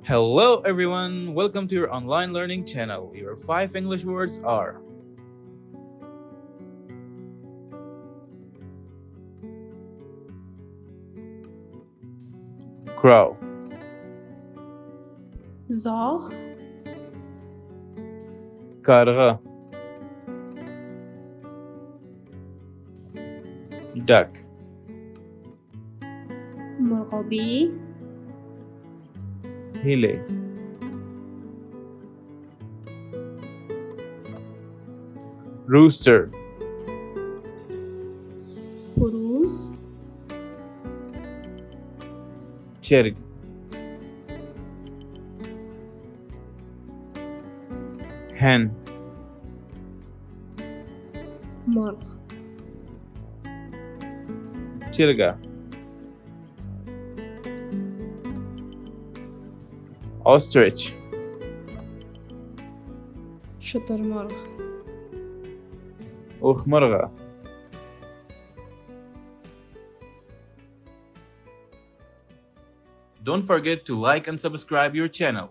Hello everyone, welcome to your online learning channel. Your 5 English words are crow, زاغ karga, duck, مرغابی hile, rooster, خروس chirg, hen, مرغ chirga, ostrich, شترمرغ اوخمرغه. Don't forget to like and subscribe your channel.